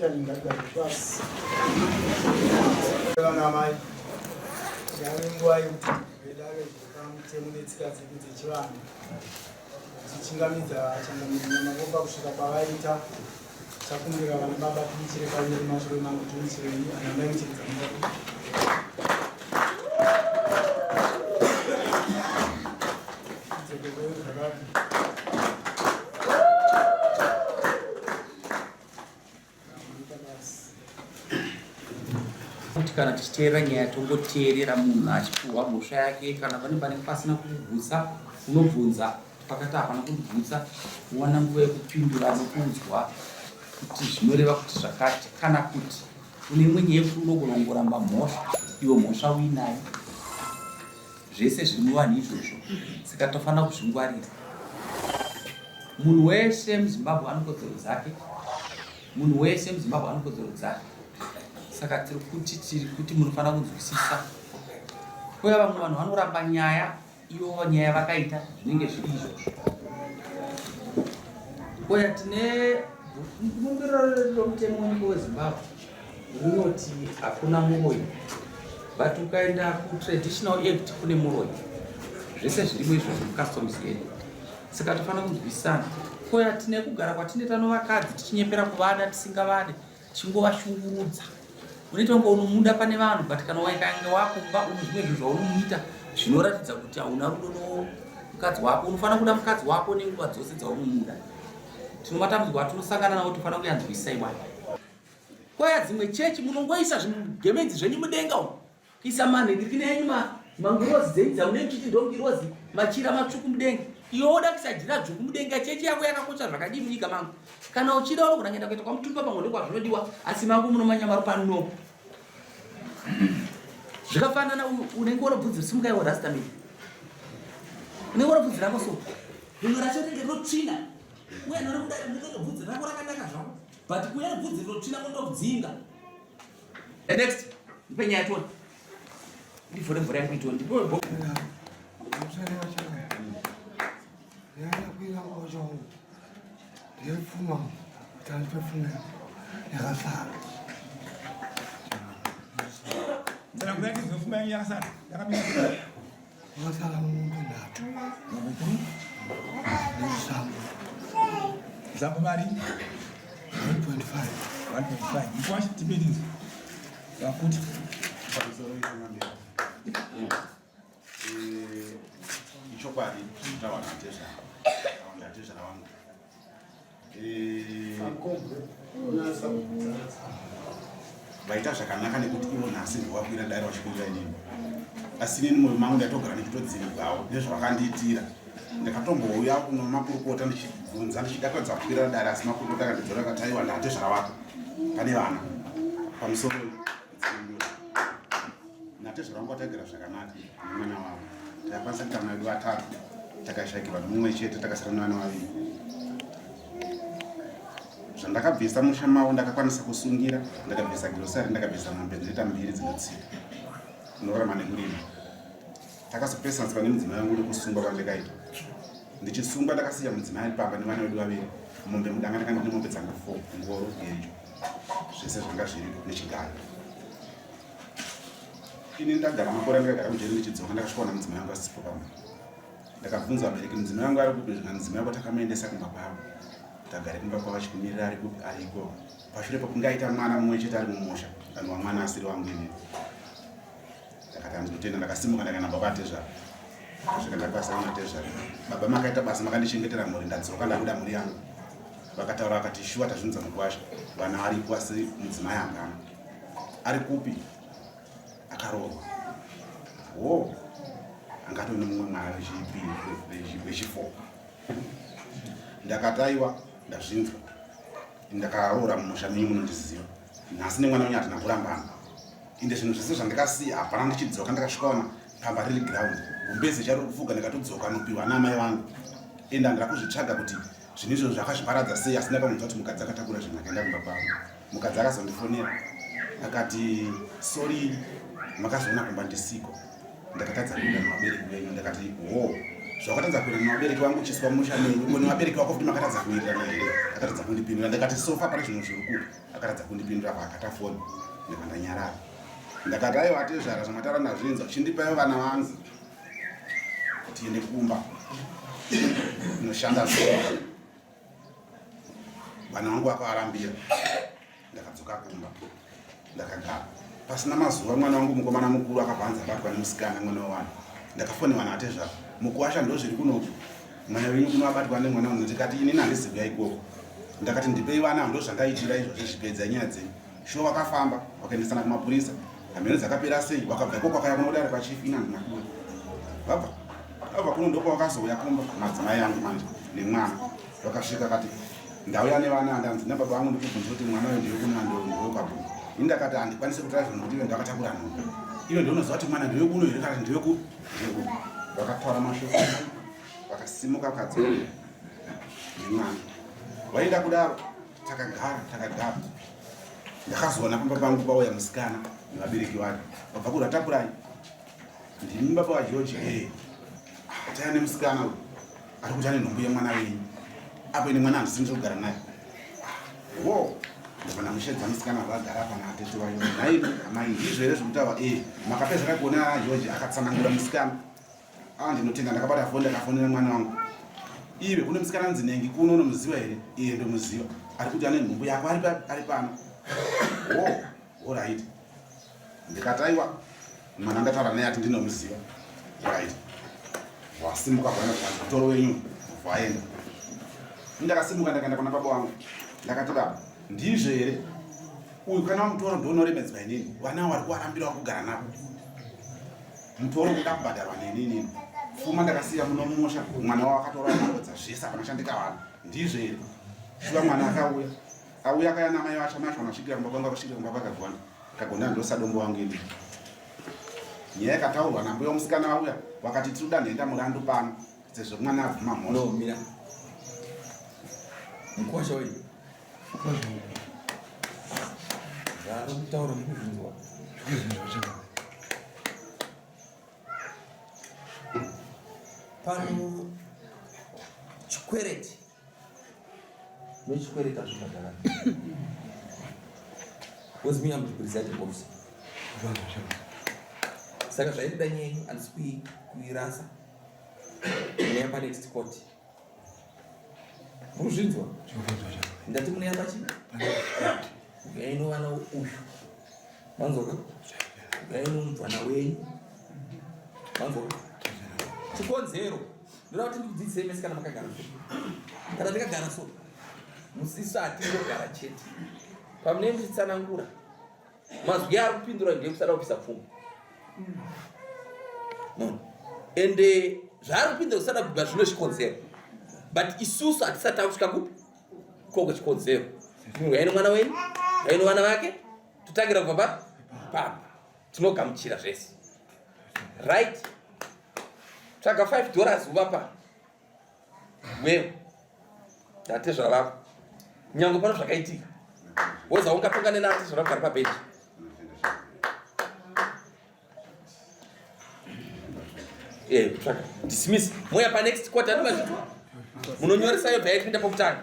Italinga basi. Namai. Yalingwa yuti vedare kamutemunetsikazi kuti chivana. Chichingamidza makomba kusvika pavaita chakumbira vana baba tichire kanyeri mashure mangu tichirei anamai muchiridza mumba. Kuti kana tichiteerera nyaya tongoteerera munhu achipuhwa mhosva yake kana panenge pasina kubvunza unobvunza pakati hapana kubvunza uwana nguva yekupindura nokunzwa kuti zvinoreva kuti zvakati kana kuti une imwe nyaya yekuti unogona kungoramba mhosva iwe mhosva uinayo zvese zviri muvanhu izvozvo saka tofanira kuzvingwarira. Munhu wese muZimbabwe ane kodzero dzake, munhu wese muZimbabwe ane kodzero dzake. Saka tiri kuti munofanira kunzwisisa. Uye vamwe vanhu vanoramba nyaya ivo nyaya vakaita zvinenge zviri izvozvo. Uye tine bumbiro romutemo wenyika weZimbabwe rinoti hakuna muroyi, but ukaenda kuTradtional Act kune muroyi. Zvese zvirimo izvozvo mucustoms yedu. Saka tofanira kunzwisisana. Uye tine kugara kwatine tano vakadzi tichinyepera kuvada tisingavade tichingovashungurudza. Unoita kunge unomunda pane vanhu but kana waikanga wakumba une zvimwe zvinhu zvaunomuita zvinoratidza kuti hauna rudo nomukadzi wako. Unofanira kuda mukadzi wako nenguva dzose dzaunomuda. Tino matambudziko atinosangana nawo tofanira kuyanzwisisa iwayo. Kwaya dzimwe chechi munongoisa zvigemenzi zvenyu mudenga umo, kuisa manhengekine enyu mangirozi dzenyu dzamunenge muchiti ndongirozi machira matsvuku mudenga. Iwe woda kusajira dzvuku mudenga, chechi yako yakakosha zvakadii munyika mangu. Kana uchida unogona kuenda kuita kwamutumba pamwe nekwazvinodiwa, asi mangu munomanyamaru pano. Zvakafanana unenge unobvunzira simuka iwo rastamini. Unenge unobvunzira rako so. Rimwe racho rinenge rotsvina. Uye norikudai unenge unobvunzira rako rakanaka zvako. But kuya bvunzira rotsvina kundobdzinga. Next, ipe nyaya toni. Ndivhore mvura yangu itoni. Ndipo yakwira ngojo yefuma tanpefuna yakasara Sana kuna kitu kufuma yakasara yakamira wakasara mungu ndatu zambo mari 1.5 ikwashi tibedinzi yakuti ichokwadi tawa natesha wangu vaita zvakanaka nekuti ivo nhasi ndowakwira dare vachikwira inini, asi nini mwoyo mangu ndatogara ndichitodzirigwawo nezvavakandiitira. Ndakatombouya kuno makurukota ndichibvunza ndichidakadza kukwira dare, asi makurukota akandidzora akati aiwa ndatezvara wako pane vana pamusoro natezvara wangu atagara zvakanaka nemwana wavo. Takakwanisa kuita vana vedu vatatu, takashayikirwa nomumwe chete, takasara nevana vaviri. Zvandakabvisa musha mavo ndakakwanisa kusungira, ndakabvisa girosari, ndakabvisa mombe dzinoita 2 dzinotsiva unorarama nekurima. Takazopesana saka nemudzimai wangu uri kusungwa kwandikaita. Ndichisungwa ndakasiya mudzimai ari pamba nevana vedu vaviri. Mombe mudanga ndakanga ndine mombe dzangu 4 ngoro yejo. Zvese zvanga zviripo nechigaro. Ini ndagara makore ndakagara mujeri ndichidzoka, ndakasvika mudzimai wangu asipo pamwe. Ndakabvunza vabereki mudzimai wangu ari kupi, mudzimai wako takamuendesa kumba kwavo. Tagare kumba kwavo achikumirira ari kupi, ariko. Pashure pokunge aita mwana mumwe chete ari mumusha, vanhu vamwana asiri wangu ini. Ndakati handinotenda, ndakasimuka ndakaenda baba atezvara. Kusvika ndakasara natezvara. Baba makaita basa, makandichengetera mhuri, ndadzoka ndabuda mhuri yangu. Vakataura vakati shuwa tazvinudza mukwasha, vana varipo asi mudzimai hangana. Ari kupi? Akarohwa. Wo, angatove nomumwe mwana wechi4. Ndakataiwa, ndazvinzwa. Ndakaroora mumusha menyu munondiziva. Nhasi nemwana wenyu hatina kurambana. Inde zvinhu zvese zvandakasiya hapana ndichidzoka, ndakasvikaona pamba riri ground. Gumbezi chari kufuga ndakatodzoka nopiwa namai vangu. Ende handira kuzvitsvaga kuti zvinhu izvozvo zvakazviparadza sei, asi ndakamunzwa kuti mukadzi akatakura zvinhu akaenda kumba kwavo. Mukadzi akazondifonera akati sorry makazoona kumba ndisiko. Ndakatadza kuenda muvabereki venyu, ndakati wo zvakatadza kuenda navabereki vangu uchiswa musha menyu uko nevabereki vako futi makatadza kuwirirana here akatadza kundipindura ndakati sofa pane zvinhu zvirikuru akatadza kundipindura paakata foni ndakandanyarara ndakati aiwa atezvara zvamataura nazvinzwa chindipaiwo vana vangu tiende kumba inoshanda zuva vana vangu vakavarambira ndakadzoka kumba ndakagara pasina mazuva mwana wangu mukomana mukuru akabvanza abatwa nemusikana mwana wavanhu ndakafonera vana atezvara mukuwasha ndo zviri kunoku mwana wenyu kuno abatwa nemwana wangu ndikati ini handisi kuya ikoko ndakati ndipei vana ndo zvandaiitira izvozvo zvipedza nyaya dzenyu shuwa wakafamba wakaendesana kumapurisa hameno dzakapera sei wakabva ikoko wakaya kunodari pachifi ina handina kuya vabva kuno ndopa wakazouya kumba madzimai angu manje nemwana wakasvika kati ndauya nevana handanzi nababa vangu ndikubvunza kuti mwana uyu ndiwe kuno ndokwabhuku ini ndakati handikwanisi kutaura zvinhu kuti ive ndakatakura nhumbi ive ndinoziva kuti mwana ndiwe kuno here kana ndiwe ku vakataura mashoko vakasimuka vakadzoka nemwana vaida kudaro takagara ndakazoona pamba pangu pauya musikana nevabereki vake vabva kurwa takurai ndimi baba wageorge taya nemusikana uyu ari kuti ane nhumbu yemwana wenyu apo ine mwana handisindiri kugara naye wo ndavana mushedza musikana vagara pana atete vayo naimi amai ndizvo here zvokutaura makapedza kakuona george akatsanangura musikana ndinotenda ndakabata foni ndakafonera mwana wangu ive kune musikana nzinengi kuno unomuziva here ndomuziva ari kuti ane nhumbu yako ari pano right ndikati aiwa mwana ndataura naye ati ndinomuziva right wasimuka mutoro wenyu vaenda ndakasimuka ndakaenda kuna baba wangu ndakati baba ndizvo here uyu kana wamutoro ndoonoremedzwa inini vana vari kuvarambira kugara navo mutoro kuda kubhadharwa nenini pfuma ndakasiya muno mumusha mwana wavo akatora marodza zvese panoshandika vanhu ndizvo here shuva mwana auya akaya namai vacho macho anasvikira kumba kwangu akasvikira kumba kakagonda ndosa dombo wangu ini nyaya yakataurwa nambo yomusikana vauya vakati tiri nhenda murandu pano sezvo mwana abvuma mhosva mira mukwasha wedu zvaro kutaura mukuzvinzwa pano chikwereti nechikwereti azvibhadhara wozimiya muchipurisa chebomsa saka zvairida nyenyu handisi kuirasa munayamba next court muruzvinzwa ndati munayamba chii ukainovana uyu manzoka ukainomudzwana wenyu manzoka chikonzero ndoda kuti ndikudzidzisei mese kana makagara so kana ndikagara so musisati ndogara chete pamunei muchitsanangura mazwi ari kupindura ndekusada kupisa pfungwa ende zvaari kupindura kusada kubva zvino chikonzero but isusu hatisati takusvika kupi koko chikonzero aino mwana wenyu aino vana vake totangira kubva papa tinogamuchira zvese right tsvaga $5 uvapa wewe tate zvavako nyange pano zvakaitika woza ungapangane nate zvavagara pabheji tsvaga dismiss moya pa next quarter nomazvitu munonyoresayo bhaye kuenda pokutanga